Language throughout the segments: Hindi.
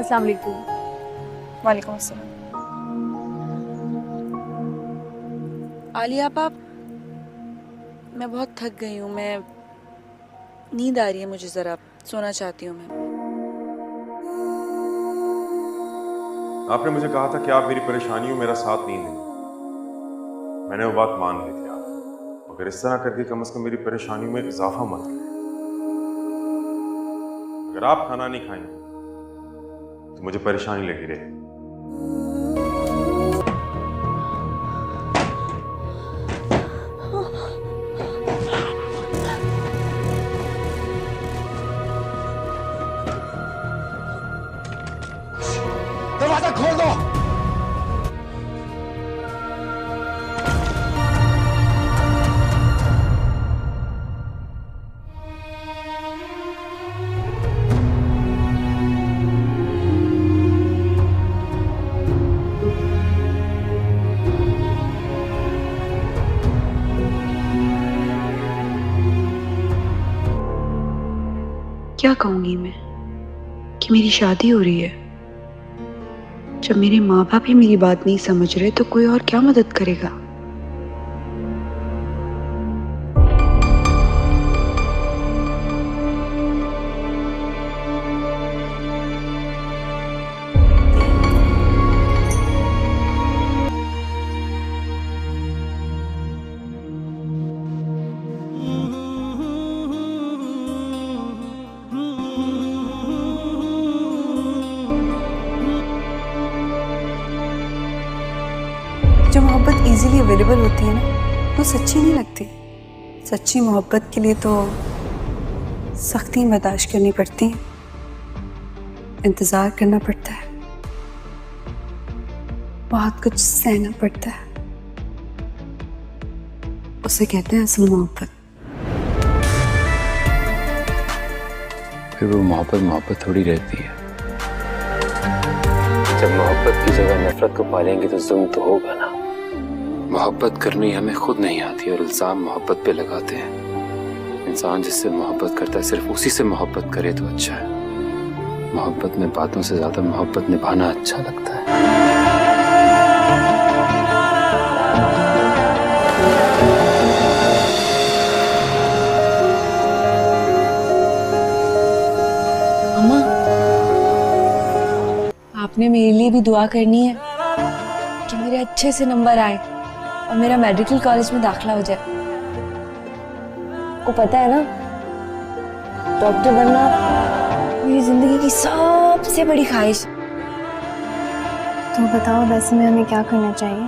अस्सलाम वालेकुम। वालेकुम अस्सलाम। आलिया आप, मैं बहुत थक गई हूँ। मैं नींद आ रही है मुझे, ज़रा सोना चाहती हूँ मैं। आपने मुझे कहा था कि आप मेरी परेशानियों मेरा साथ नहीं देंगे। मैंने वो बात मान ली थी आप, मगर इस तरह करके कम से कम मेरी परेशानियों में इजाफा मत करें। अगर आप खाना नहीं खाएंगे तो मुझे परेशानी लगी रहेगी। दरवाजा खोल दो। क्या कहूंगी मैं कि मेरी शादी हो रही है। जब मेरे माँ बाप ही मेरी बात नहीं समझ रहे तो कोई और क्या मदद करेगा। जो मोहब्बत इजीली अवेलेबल होती है ना, तो सच्ची नहीं लगती। सच्ची मोहब्बत के लिए तो सख्ती बर्दाश्त करनी पड़ती है, इंतज़ार करना पड़ता है, बहुत कुछ सहना पड़ता है। उसे कहते हैं असल मोहब्बत। फिर वो मोहब्बत थोड़ी रहती है। जब मोहब्बत की जगह नफरत को पालेंगे तो जुल्म तो होगा ना। मोहब्बत करनी हमें खुद नहीं आती और इल्जाम मोहब्बत पे लगाते हैं। इंसान जिससे मोहब्बत करता है सिर्फ उसी से मोहब्बत करे तो अच्छा है। मोहब्बत में बातों से ज्यादा मोहब्बत निभाना अच्छा लगता है। अम्मा, आपने मेरे लिए भी दुआ करनी है कि मेरे अच्छे से नंबर आए और मेरा मेडिकल कॉलेज में दाखिला हो जाए। को पता है ना, डॉक्टर बनना मेरी जिंदगी की सबसे बड़ी ख्वाहिश। तो बताओ वैसे में हमें क्या करना चाहिए?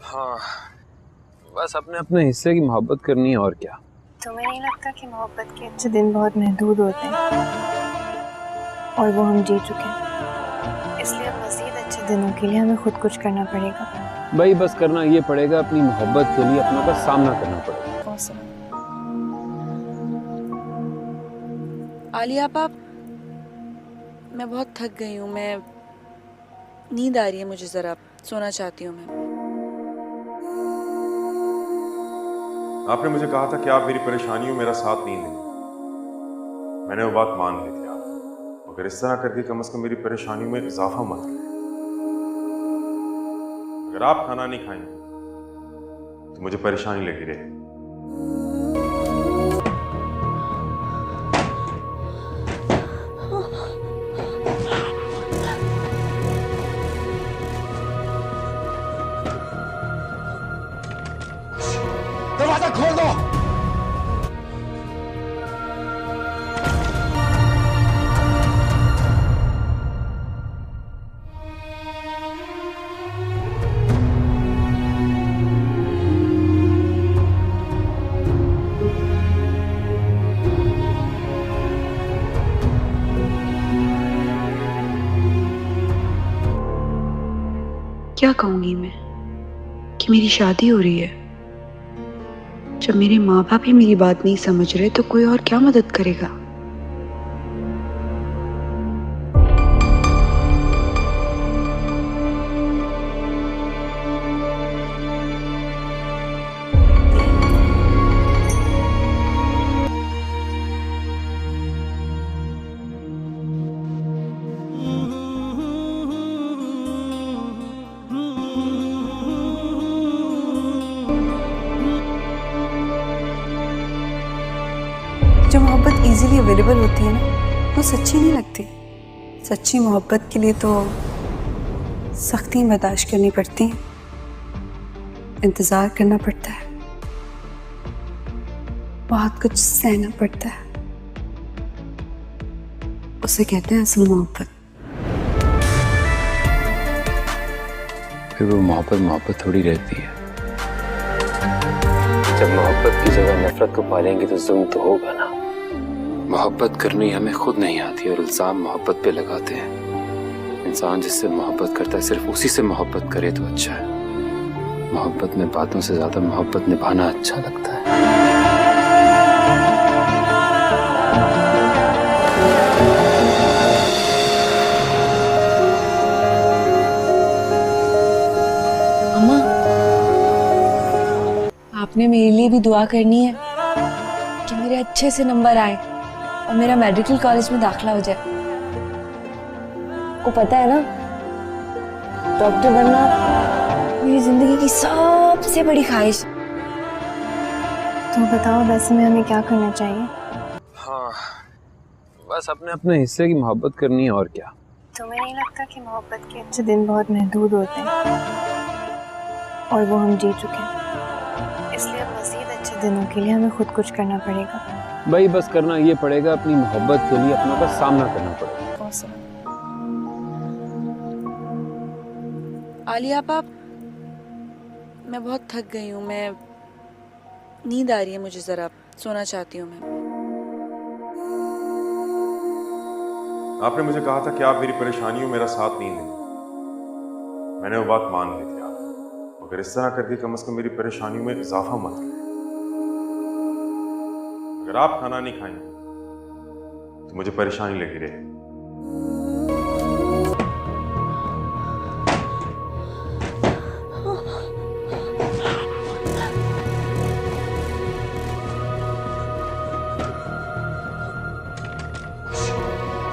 हाँ, बस अपने अपने हिस्से की मोहब्बत करनी है और क्या। तुम्हें नहीं लगता कि मोहब्बत के अच्छे दिन बहुत महदूद होते हैं और वो हम जी चुके हैं, इसलिए अब मज़ीद अच्छे दिनों के लिए हमें खुद कुछ करना पड़ेगा। भाई बस करना ये पड़ेगा, अपनी मोहब्बत के लिए अपना बस सामना करना पड़ेगा। आलिया आप, मैं बहुत थक गई हूँ। मैं नींद आ रही है मुझे, ज़रा सोना चाहती हूँ मैं। आपने मुझे कहा था कि आप मेरी परेशानियों मेरा साथ नहीं देंगे। मैंने वो बात मान ली थी आप, मगर इस तरह करके कम से कम मेरी परेशानियों में इजाफा मत करें। अगर आप खाना नहीं खाएंगे तो मुझे परेशानी लगी रहेगी। दरवाजा खोल दो। क्या कहूंगी मैं कि मेरी शादी हो रही है। जब मेरे माँ बाप ही मेरी बात नहीं समझ रहे तो कोई और क्या मदद करेगा। जो मोहब्बत इजीली अवेलेबल होती है ना वो सच्ची नहीं लगती। सच्ची मोहब्बत के लिए तो सख्ती बर्दाश्त करनी पड़ती है, इंतज़ार करना पड़ता है, बहुत कुछ सहना पड़ता है। उसे कहते हैं असल मोहब्बत। फिर वो मोहब्बत मोहब्बत थोड़ी रहती है। जब मोहब्बत की जगह नफरत को पालेंगे तो जुल्म तो होगा ना। मोहब्बत करनी हमें खुद नहीं आती और इल्जाम मोहब्बत पे लगाते हैं। इंसान जिससे मोहब्बत करता है सिर्फ उसी से मोहब्बत करे तो अच्छा है। मोहब्बत में बातों से ज्यादा मोहब्बत निभाना अच्छा लगता है। अम्मा, आपने मेरे लिए भी दुआ करनी है कि मेरे अच्छे से नंबर आए और मेरा मेडिकल कॉलेज में दाखिला हो जाए। को पता है ना, डॉक्टर बनना मेरी जिंदगी की सबसे बड़ी ख्वाहिश। तो बताओ वैसे में हमें क्या करना चाहिए? हाँ, बस अपने अपने हिस्से की मोहब्बत करनी है और क्या। तुम्हें नहीं लगता कि मोहब्बत के अच्छे दिन बहुत महदूद होते हैं और वो हम जी चुके हैं, इसलिए अब मज़ीद अच्छे दिनों के लिए हमें खुद कुछ करना पड़ेगा। भाई बस करना ये पड़ेगा, अपनी मोहब्बत के लिए अपनों का सामना करना पड़ेगा। आलिया पाप, मैं बहुत थक गई हूँ, मैं नींद आ रही है मुझे, जरा सोना चाहती हूँ मैं। आपने मुझे कहा था कि आप मेरी परेशानियों मेरा साथ नहीं देंगे। मैंने वो बात मान ली थी। आप अगर इस तरह करके कम से कम मेरी परेशानियों में इजाफा मत करें। अगर आप खाना नहीं खाएंगे तो मुझे परेशानी लगी रहेगी।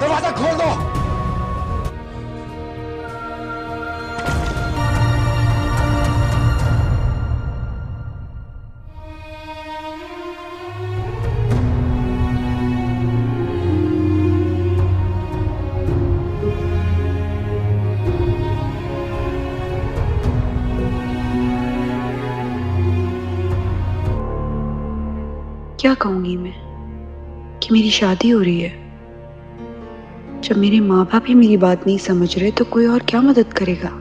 दरवाजा खोल दो। क्या कहूंगी मैं कि मेरी शादी हो रही है। जब मेरे माँ बाप ही मेरी बात नहीं समझ रहे तो कोई और क्या मदद करेगा।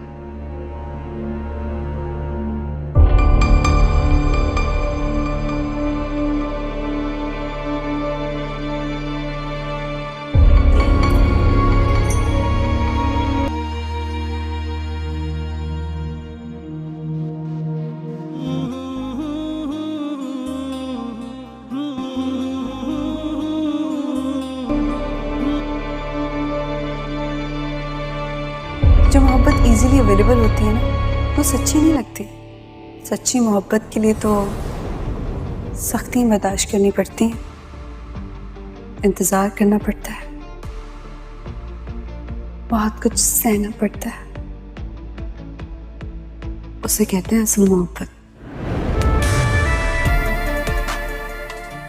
जो मोहब्बत इजीली अवेलेबल होती है ना वो सच्ची नहीं लगती। सच्ची मोहब्बत के लिए तो सख्ती बर्दाश्त करनी पड़ती है, इंतज़ार करना पड़ता है, बहुत कुछ सहना पड़ता है। उसे कहते हैं असल मोहब्बत।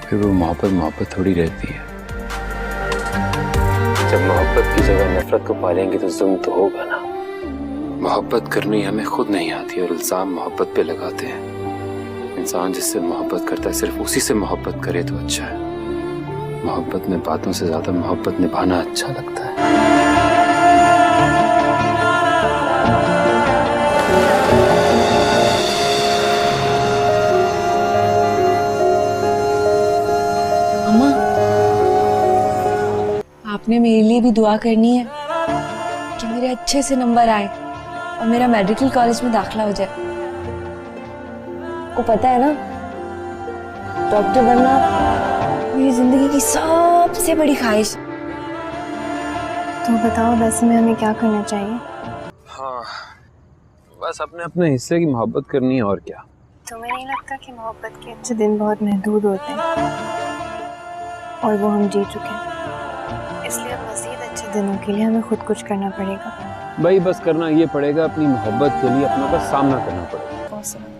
फिर वो मोहब्बत मोहब्बत थोड़ी रहती है। जब मोहब्बत की जगह नफरत को पालेंगे तो जुल्म तो होगा ना। मोहब्बत करनी हमें खुद नहीं आती और इल्जाम मोहब्बत पे लगाते हैं। इंसान जिससे मोहब्बत करता है सिर्फ उसी से मोहब्बत करे तो अच्छा है। मोहब्बत में बातों से ज्यादा मोहब्बत निभाना अच्छा लगता है। अम्मा, आपने मेरे लिए भी दुआ करनी है कि मेरे अच्छे से नंबर आए और मेरा मेडिकल कॉलेज में दाखिला हो जाए। को पता है ना, डॉक्टर बनना मेरी जिंदगी की सबसे बड़ी ख्वाहिश। तो बताओ वैसे में हमें क्या करना चाहिए? हाँ, बस अपने अपने हिस्से की मोहब्बत करनी है और क्या। तुम्हें नहीं लगता कि मोहब्बत के अच्छे दिन बहुत महदूद होते हैं और वो हम जी चुके हैं, इसलिए अब मज़ीद अच्छे दिनों के लिए हमें खुद कुछ करना पड़ेगा। भाई बस करना ये पड़ेगा, अपनी मोहब्बत के लिए अपनों का सामना करना पड़ेगा। पॉसिबल।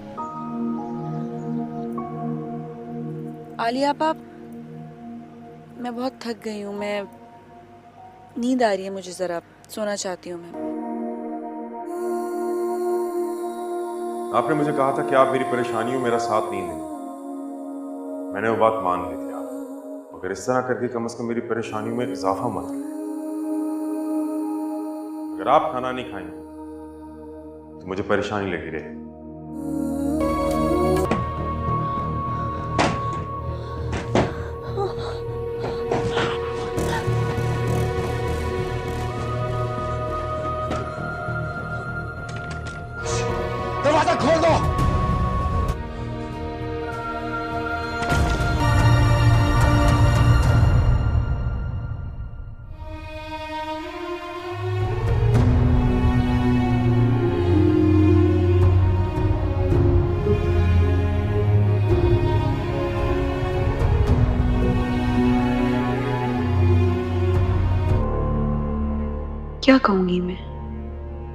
आलिया पाप, मैं बहुत थक गई हूँ, मैं नींद आ रही है मुझे, ज़रा सोना चाहती हूँ मैं। आपने मुझे कहा था कि आप मेरी परेशानियों में मेरा साथ नहीं देंगे। मैंने वो बात मान ली थी आप, अगर इस तरह करके कम से कम मेरी परेशानियों में इजाफा मत करें। अगर आप खाना नहीं खाएंगे तो मुझे परेशानी लगी रहेगी। दरवाजा खोल दो। क्या कहूंगी मैं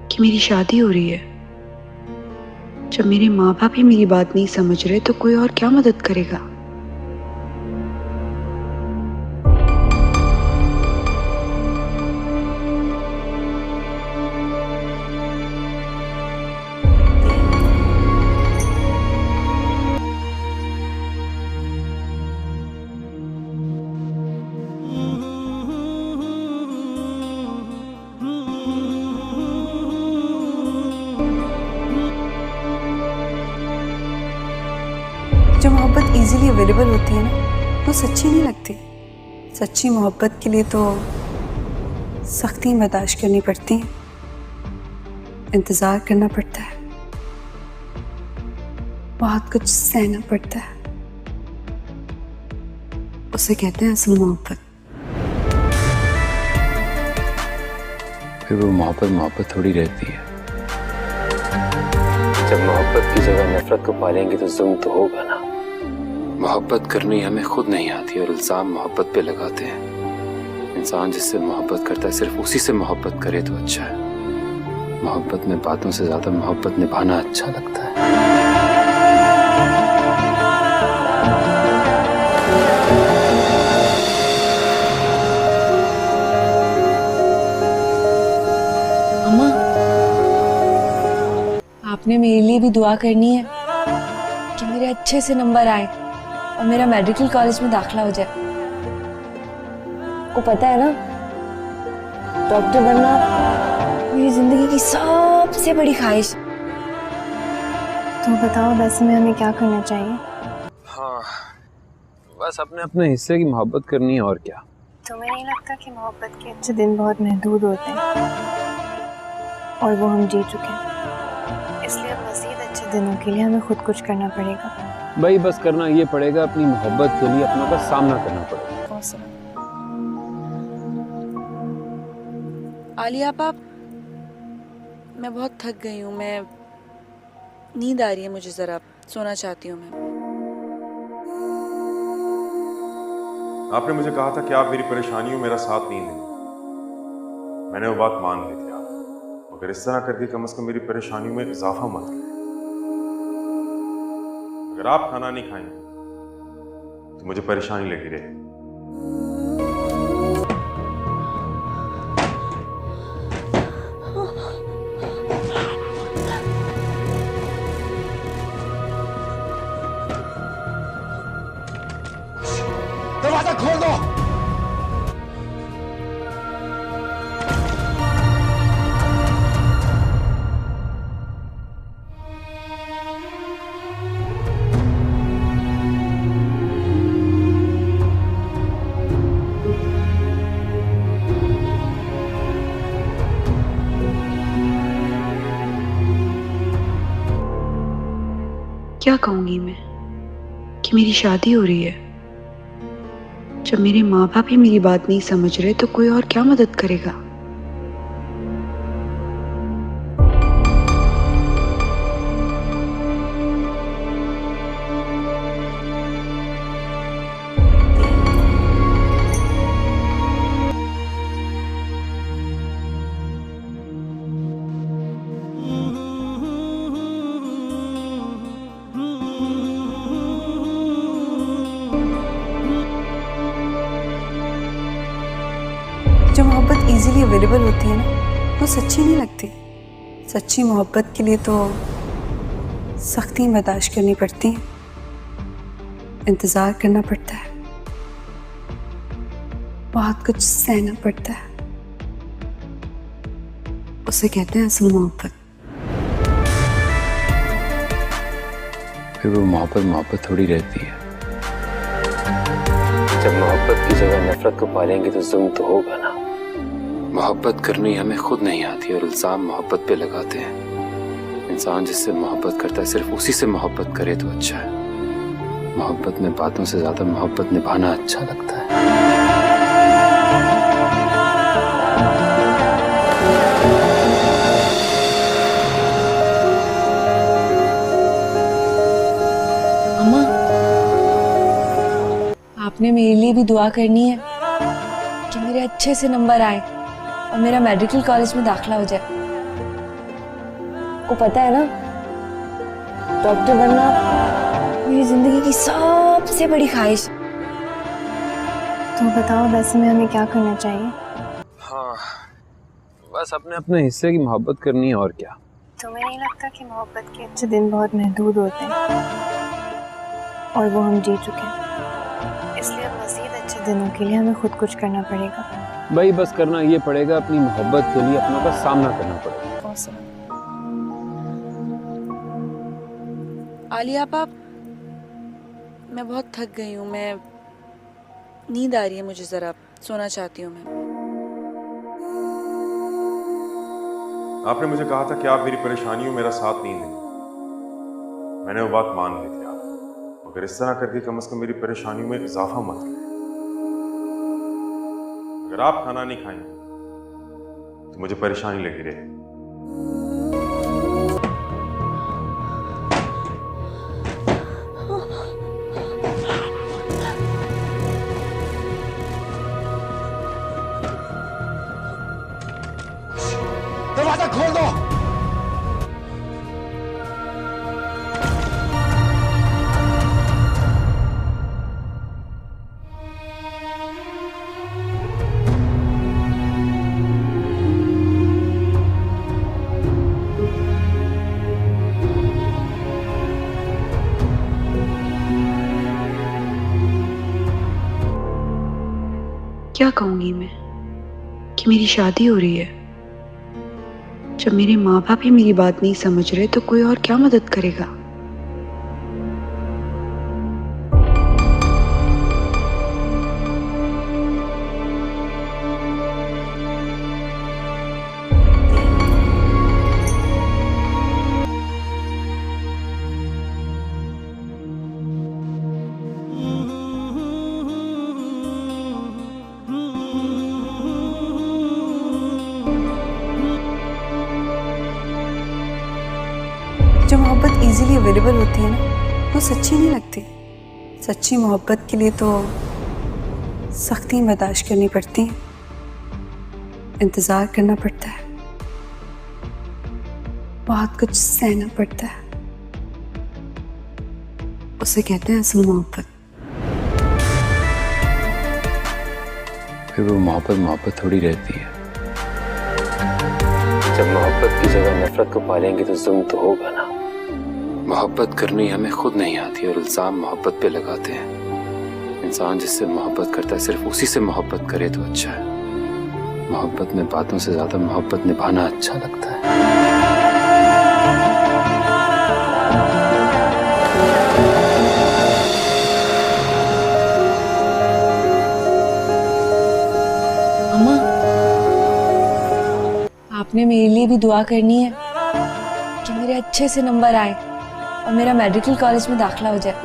कि मेरी शादी हो रही है। जब मेरे माँ बाप ही मेरी बात नहीं समझ रहे तो कोई और क्या मदद करेगा। जो मोहब्बत इजीली अवेलेबल होती है ना, वो सच्ची नहीं लगती। सच्ची मोहब्बत के लिए तो सख्ती बर्दाश्त करनी पड़ती है, इंतज़ार करना पड़ता है, बहुत कुछ सहना पड़ता है। उसे कहते हैं असल मोहब्बत। फिर वो मोहब्बत मोहब्बत थोड़ी रहती है। जब मोहब्बत की जगह नफरत को पालेंगे तो जुल्म तो होगा ना। मोहब्बत करनी हमें खुद नहीं आती और इल्जाम मोहब्बत पे लगाते हैं। इंसान जिससे मोहब्बत करता है सिर्फ उसी से मोहब्बत करे तो अच्छा है। मोहब्बत में बातों से ज्यादा मोहब्बत निभाना अच्छा लगता है। अम्मा, आपने मेरे लिए भी दुआ करनी है कि मेरे अच्छे से नंबर आए और मेरा मेडिकल कॉलेज में दाखिला हो जाए। को पता है ना, डॉक्टर बनना मेरी जिंदगी की सबसे बड़ी ख्वाहिश। तो बताओ वैसे में हमें क्या करना चाहिए? हाँ, बस अपने अपने हिस्से की मोहब्बत करनी है और क्या। तुम्हें नहीं लगता कि मोहब्बत के अच्छे दिन बहुत महदूद होते हैं और वो हम जी चुके हैं, इसलिए अब मज़ीद अच्छे दिनों के लिए हमें खुद कुछ करना पड़ेगा। भाई बस करना ये पड़ेगा, अपनी मोहब्बत के लिए अपनों का सामना करना पड़ेगा। पॉसिबल। आलिया पाप, मैं बहुत थक गई हूँ, मैं नींद आ रही है मुझे, ज़रा सोना चाहती हूँ मैं। आपने मुझे कहा था कि आप मेरी परेशानियों में मेरा साथ नहीं देंगे। मैंने वो बात मान ली थी आप, अगर इस तरह करके कम से कम मेरी परेशानियों में इजाफा मत करें। अगर आप खाना नहीं खाएंगे तो मुझे परेशानी लगी रहेगी। दरवाजा खोल दो। क्या कहूंगी मैं कि मेरी शादी हो रही है। जब मेरे माँ बाप ही मेरी बात नहीं समझ रहे तो कोई और क्या मदद करेगा। जो मोहब्बत इजीली अवेलेबल होती है ना वो सच्ची नहीं लगती। सच्ची मोहब्बत के लिए तो सख्ती बर्दाश्त करनी पड़ती है, इंतज़ार करना पड़ता है, बहुत कुछ सहना पड़ता है। उसे कहते हैं असल मोहब्बत। फिर वो मोहब्बत मोहब्बत थोड़ी रहती है। जब मोहब्बत की जगह नफरत को पालेंगे तो जुल्म तो होगा ना। मोहब्बत करनी हमें खुद नहीं आती और इल्जाम मोहब्बत पे लगाते हैं। इंसान जिससे मोहब्बत करता है सिर्फ उसी से मोहब्बत करे तो अच्छा है। मोहब्बत में बातों से ज्यादा मोहब्बत निभाना अच्छा लगता है। अम्मा, आपने मेरे लिए भी दुआ करनी है कि मेरे अच्छे से नंबर आए और मेरा मेडिकल कॉलेज में दाखिला हो जाए। को पता है ना, डॉक्टर बनना मेरी जिंदगी की सबसे बड़ी ख्वाहिश। तो बताओ वैसे में हमें क्या करना चाहिए? हाँ, बस अपने अपने हिस्से की मोहब्बत करनी है और क्या। तुम्हें नहीं लगता कि मोहब्बत के अच्छे दिन बहुत महदूद होते हैं और वो हम जी चुके हैं, इसलिए अब मज़ीद अच्छे दिनों के लिए हमें खुद कुछ करना पड़ेगा। भाई बस करना ये पड़ेगा, अपनी मोहब्बत के लिए अपनों का सामना करना पड़ेगा। आलिया पाप, मैं बहुत थक गई हूँ, मैं नींद आ रही है मुझे, ज़रा सोना चाहती हूँ मैं। आपने मुझे कहा था कि आप मेरी परेशानियों में मेरा साथ नहीं देंगे। मैंने वो बात मान ली थी। आप अगर इस तरह करके कम से कम मेरी परेशानियों में इजाफा मत करें। अगर आप खाना नहीं खाएंगे तो मुझे परेशानी लगी रहेगी। दरवाजा खोल दो। क्या कहूंगी मैं कि मेरी शादी हो रही है। जब मेरे माँ बाप ही मेरी बात नहीं समझ रहे तो कोई और क्या मदद करेगा। जो मोहब्बत इजीली अवेलेबल होती है ना वो सच्ची नहीं लगती। सच्ची मोहब्बत के लिए तो सख्ती बर्दाश्त करनी पड़ती है, इंतज़ार करना पड़ता है, बहुत कुछ सहना पड़ता है। उसे कहते हैं असल मोहब्बत। फिर वो मोहब्बत मोहब्बत थोड़ी रहती है। जब मोहब्बत की जगह नफरत को पालेंगे तो जुल्म तो होगा ना। मोहब्बत करनी हमें खुद नहीं आती और इल्जाम मोहब्बत पे लगाते हैं। इंसान जिससे मोहब्बत करता है सिर्फ उसी से मोहब्बत करे तो अच्छा है। मोहब्बत में बातों से ज्यादा मोहब्बत निभाना अच्छा लगता है। अम्मा, आपने मेरे लिए भी दुआ करनी है कि मेरे अच्छे से नंबर आए और मेरा मेडिकल कॉलेज में दाखिला हो जाए।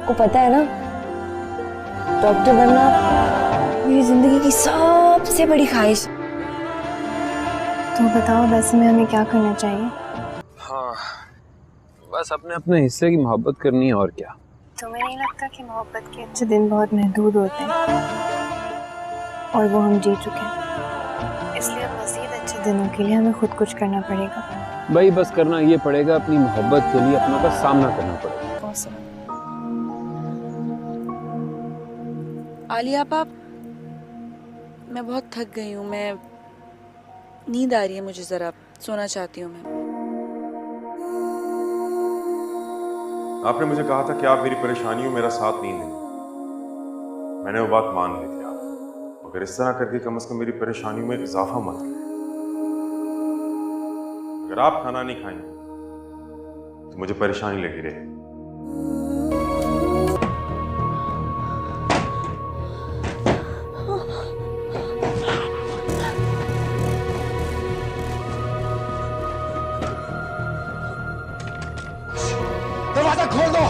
को पता है ना, डॉक्टर बनना मेरी जिंदगी की सबसे बड़ी ख्वाहिश। तो बताओ वैसे में हमें क्या करना चाहिए? हाँ, बस अपने अपने हिस्से की मोहब्बत करनी है और क्या। तुम्हें नहीं लगता कि मोहब्बत के अच्छे दिन बहुत महदूद होते हैं और वो हम जी चुके हैं, इसलिए अब मज़ीद अच्छे दिनों के लिए हमें खुद कुछ करना पड़ेगा। भाई बस करना ये पड़ेगा, अपनी मोहब्बत के लिए अपनों का सामना करना पड़ेगा। पॉसिबल। आलिया पाप, मैं बहुत थक गई हूँ, मैं नींद आ रही है मुझे, ज़रा सोना चाहती हूँ मैं। आपने मुझे कहा था कि आप मेरी परेशानियों में मेरा साथ नहीं देंगे। मैंने वो बात मान ली थी आप, मगर इस तरह करके कम से कम मेरी परेशानियों में इजाफा मत करें। अगर आप खाना नहीं खाएंगे तो मुझे परेशानी लगी रहेगी। दरवाजा खोल दो।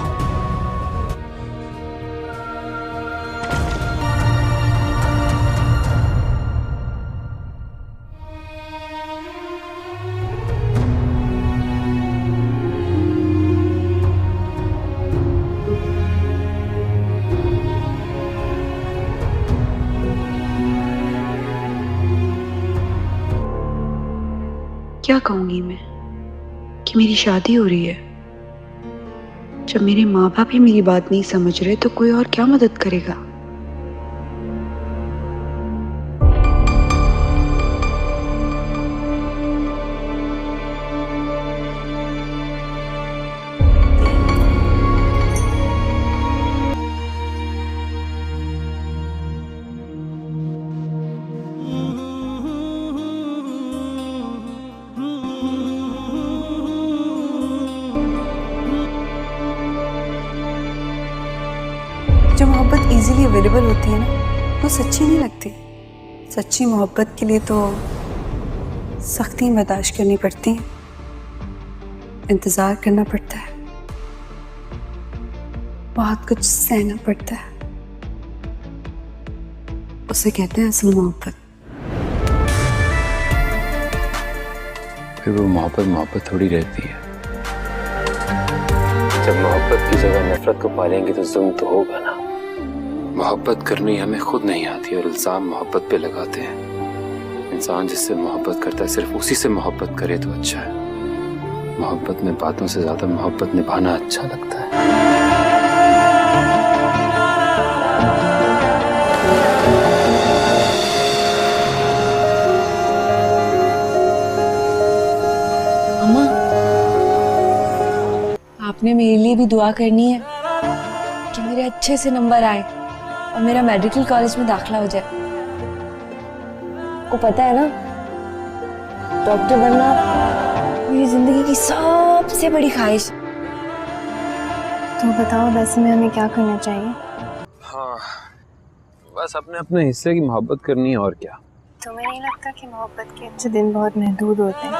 क्या कहूंगी मैं कि मेरी शादी हो रही है। जब मेरे माँ बाप ही मेरी बात नहीं समझ रहे तो कोई और क्या मदद करेगा। जो मोहब्बत इजीली अवेलेबल होती है ना, वो सच्ची नहीं लगती। सच्ची मोहब्बत के लिए तो सख्ती बर्दाश्त करनी पड़ती है, इंतज़ार करना पड़ता है, बहुत कुछ सहना पड़ता है। उसे कहते हैं असल मोहब्बत। फिर वो मोहब्बत मोहब्बत थोड़ी रहती है। जब मोहब्बत की जगह नफरत को पालेंगे तो जुल्म तो होगा ना। मोहब्बत करनी हमें खुद नहीं आती और इल्जाम मोहब्बत पे लगाते हैं। इंसान जिससे मोहब्बत करता है सिर्फ उसी से मोहब्बत करे तो अच्छा है। मोहब्बत में बातों से ज्यादा मोहब्बत निभाना अच्छा लगता है। अम्मा, आपने मेरे लिए भी दुआ करनी है कि मेरे अच्छे से नंबर आए और मेरा मेडिकल कॉलेज में दाखिला हो जाए। को पता है ना, डॉक्टर बनना मेरी जिंदगी की सबसे बड़ी ख्वाहिश। तो बताओ वैसे में हमें क्या करना चाहिए? हाँ, बस अपने अपने हिस्से की मोहब्बत करनी है और क्या। तुम्हें नहीं लगता कि मोहब्बत के अच्छे दिन बहुत महदूद होते हैं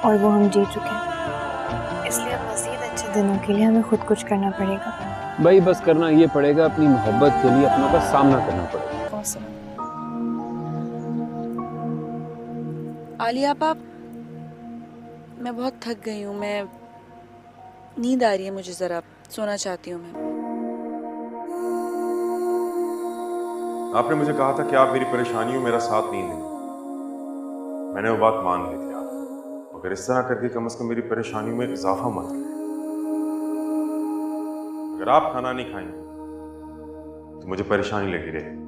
और वो हम जी चुके हैं, इसलिए अब मज़ीद अच्छे दिनों के लिए हमें खुद कुछ करना पड़ेगा। भाई बस करना ये पड़ेगा, अपनी मोहब्बत के लिए अपनों का सामना करना पड़ेगा। पॉसिबल। आलिया पाप, मैं बहुत थक गई हूँ, मैं नींद आ रही है मुझे, ज़रा सोना चाहती हूँ मैं। आपने मुझे कहा था कि आप मेरी परेशानियों में मेरा साथ नहीं देंगे। मैंने वो बात मान ली थी आप, मगर इस तरह करके कम से कम मेरी परेशानियों में इजाफा मत करें। अगर आप खाना नहीं खाएंगे तो मुझे परेशानी लगी रहेगी।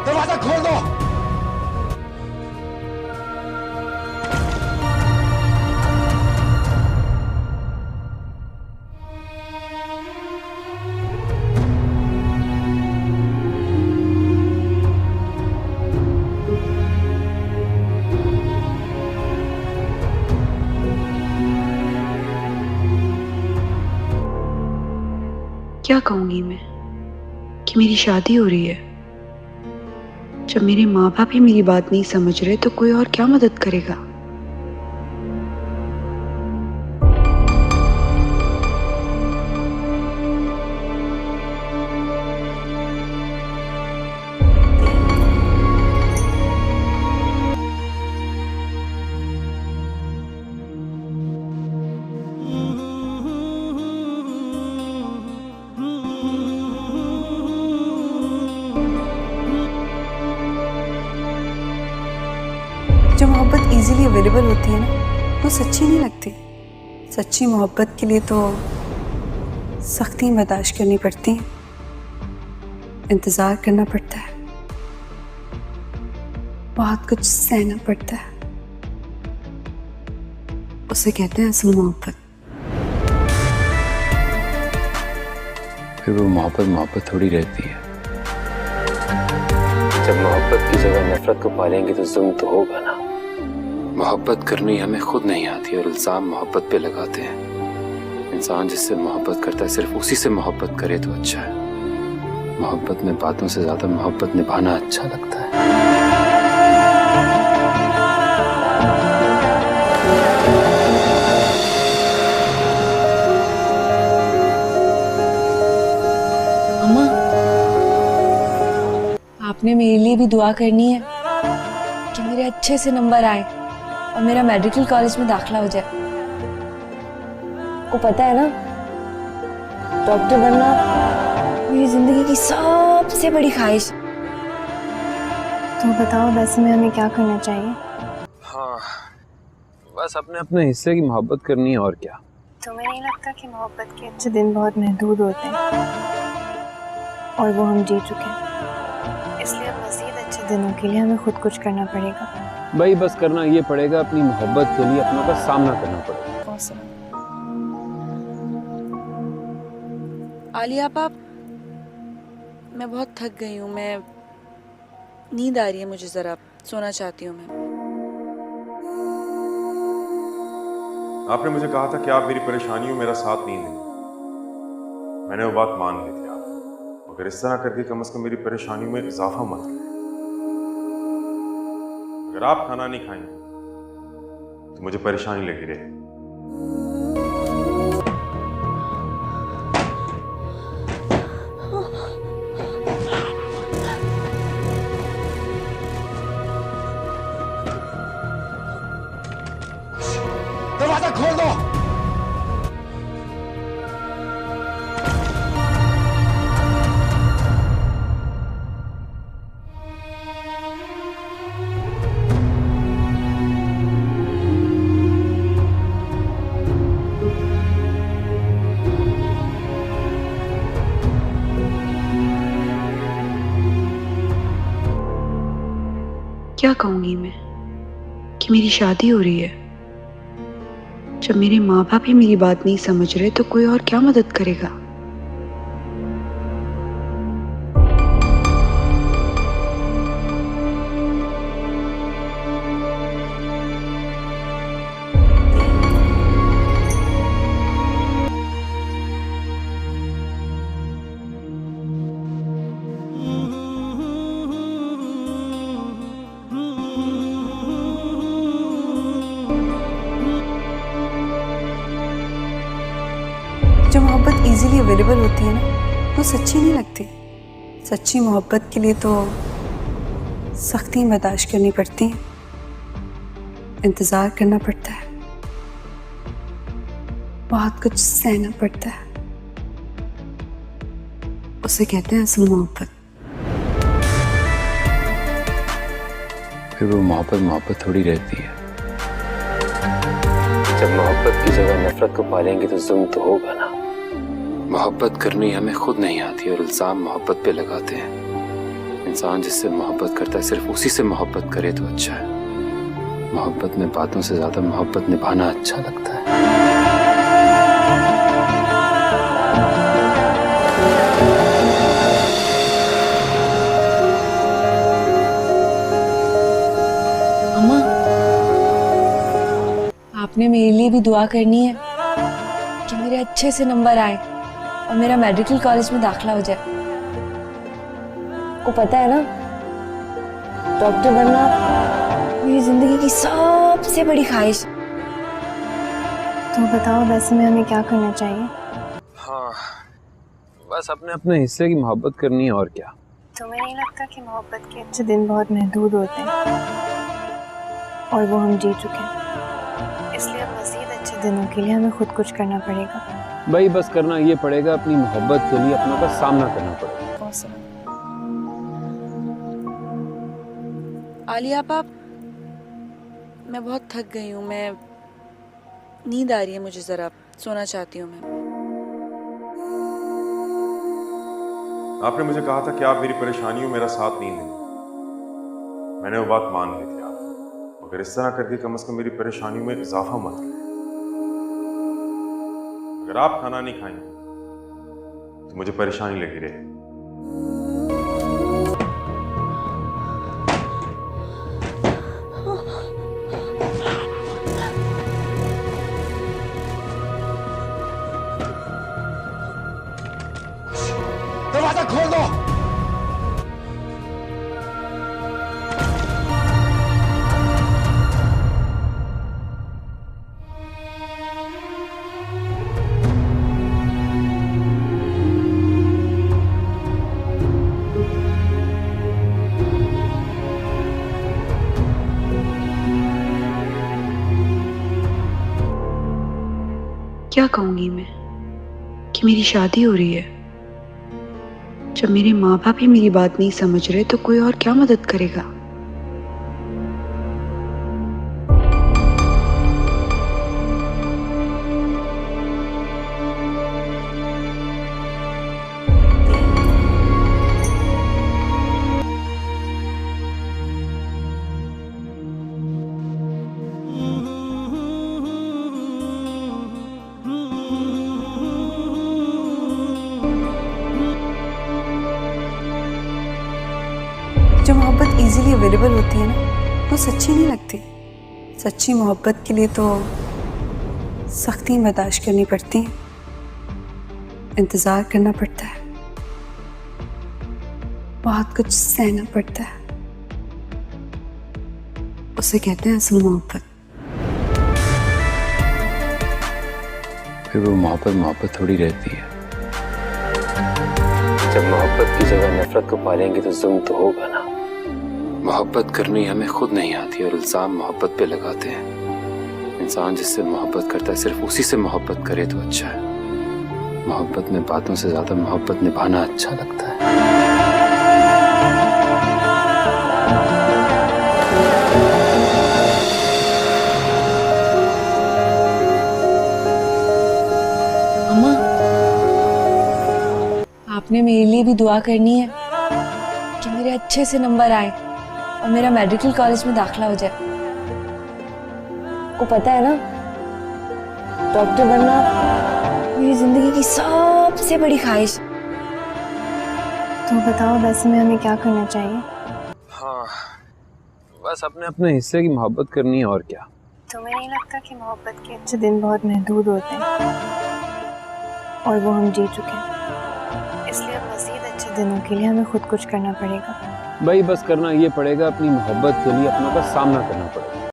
दरवाजा खोल दो। क्या कहूंगी मैं कि मेरी शादी हो रही है। जब मेरे माँ बाप ही मेरी बात नहीं समझ रहे तो कोई और क्या मदद करेगा। जो मोहब्बत इजीली अवेलेबल होती है ना वो सच्ची नहीं लगती। सच्ची मोहब्बत के लिए तो सख्ती बर्दाश्त करनी पड़ती है, इंतज़ार करना पड़ता है, बहुत कुछ सहना पड़ता है। उसे कहते हैं असल मोहब्बत। फिर वो मोहब्बत मोहब्बत थोड़ी रहती है। जब मोहब्बत की जगह नफरत को पालेंगे तो जुल्म तो होगा ना। मोहब्बत करनी हमें खुद नहीं आती और इल्जाम मोहब्बत पे लगाते हैं। इंसान जिससे मोहब्बत करता है सिर्फ उसी से मोहब्बत करे तो अच्छा है। मोहब्बत में बातों से ज्यादा मोहब्बत निभाना अच्छा लगता है। अम्मा, आपने मेरे लिए भी दुआ करनी है कि मेरे अच्छे से नंबर आए और मेरा मेडिकल कॉलेज में दाखिला हो जाए। को पता है ना, डॉक्टर बनना मेरी जिंदगी की सबसे बड़ी ख्वाहिश। तो बताओ वैसे में हमें क्या करना चाहिए? हाँ, बस अपने अपने हिस्से की मोहब्बत करनी है और क्या। तुम्हें नहीं लगता कि मोहब्बत के अच्छे दिन बहुत महदूद होते हैं और वो हम जी चुके हैं, इसलिए अब मज़ीद अच्छे दिनों के लिए हमें खुद कुछ करना पड़ेगा। भाई बस करना ये पड़ेगा, अपनी मोहब्बत के लिए अपनों का सामना करना पड़ेगा। आलिया पाप, मैं बहुत थक गई हूँ, मैं नींद आ रही है मुझे, ज़रा सोना चाहती हूँ मैं। आपने मुझे कहा था कि आप मेरी परेशानियों में मेरा साथ नहीं देंगे। मैंने वो बात मान ली थी। आप अगर इस तरह करके कम से कम मेरी परेशानियों में इजाफा मत करें। अगर आप खाना नहीं खाएंगे तो मुझे परेशानी लगी रहेगी। दरवाजा खोल दो। क्या कहूंगी मैं कि मेरी शादी हो रही है। जब मेरे माँ बाप ही मेरी बात नहीं समझ रहे तो कोई और क्या मदद करेगा। जो मोहब्बत इजीली अवेलेबल होती है ना वो सच्ची नहीं लगती। सच्ची मोहब्बत के लिए तो सख्ती बर्दाश्त करनी पड़ती है, इंतज़ार करना पड़ता है, बहुत कुछ सहना पड़ता है। उसे कहते हैं असल मोहब्बत। फिर वो मोहब्बत मोहब्बत थोड़ी रहती है। जब मोहब्बत की जगह नफरत को पालेंगे तो जुल्म तो होगा ना। मोहब्बत करनी हमें खुद नहीं आती और इल्जाम मोहब्बत पे लगाते हैं। इंसान जिससे मोहब्बत करता है सिर्फ उसी से मोहब्बत करे तो अच्छा है। मोहब्बत में बातों से ज्यादा मोहब्बत निभाना अच्छा लगता है। अम्मा, आपने मेरे लिए भी दुआ करनी है कि मेरे अच्छे से नंबर आए और मेरा मेडिकल कॉलेज में दाखिला हो जाए। को पता है ना, डॉक्टर बनना मेरी जिंदगी की सबसे बड़ी ख्वाहिश। तो बताओ वैसे में हमें क्या करना चाहिए? हाँ, बस अपने अपने हिस्से की मोहब्बत करनी है और क्या। तुम्हें नहीं लगता कि मोहब्बत के अच्छे दिन बहुत महदूद होते हैं और वो हम जी चुके हैं, इसलिए अब मज़ीद अच्छे दिनों के लिए हमें खुद कुछ करना पड़ेगा। भाई बस करना ये पड़ेगा, अपनी मोहब्बत के लिए अपनों का सामना करना पड़ेगा। आलिया पाप, मैं बहुत थक गई हूँ, मैं नींद आ रही है मुझे, ज़रा सोना चाहती हूँ मैं। आपने मुझे कहा था कि आप मेरी परेशानियों में मेरा साथ नहीं देंगे। मैंने वो बात मान ली थी आप, मगर इस तरह करके कम से कम मेरी परेशानियों में इजाफा मत करें। अगर आप खाना नहीं खाएंगे तो मुझे परेशानी लगी रहेगी। दरवाजा खोल दो। क्या कहूंगी मैं कि मेरी शादी हो रही है। जब मेरे माँ बाप ही मेरी बात नहीं समझ रहे तो कोई और क्या मदद करेगा। जो मोहब्बत इजीली अवेलेबल होती है ना, वो सच्ची नहीं लगती। सच्ची मोहब्बत के लिए तो सख्ती बर्दाश्त करनी पड़ती है, इंतज़ार करना पड़ता है, बहुत कुछ सहना पड़ता है। उसे कहते हैं असल मोहब्बत। फिर वो मोहब्बत मोहब्बत थोड़ी रहती है। जब मोहब्बत की जगह नफरत को पालेंगे तो जुल्म तो होगा ना। मोहब्बत करनी हमें खुद नहीं आती और इल्जाम मोहब्बत पे लगाते हैं। इंसान जिससे मोहब्बत करता है सिर्फ उसी से मोहब्बत करे तो अच्छा है। मोहब्बत में बातों से ज्यादा मोहब्बत निभाना अच्छा लगता है। अम्मा, आपने मेरे लिए भी दुआ करनी है कि मेरे अच्छे से नंबर आए और मेरा मेडिकल कॉलेज में दाखिला हो जाए। को पता है ना, डॉक्टर बनना मेरी जिंदगी की सबसे बड़ी ख्वाहिश। तो बताओ वैसे में हमें क्या करना चाहिए? हाँ, बस अपने अपने हिस्से की मोहब्बत करनी है और क्या। तुम्हें नहीं लगता कि मोहब्बत के अच्छे दिन बहुत महदूद होते हैं और वो हम जी चुके हैं, इसलिए अब मज़ीद अच्छे दिनों के लिए हमें खुद कुछ करना पड़ेगा। भाई बस करना ये पड़ेगा, अपनी मोहब्बत के लिए अपनों का सामना करना पड़ेगा।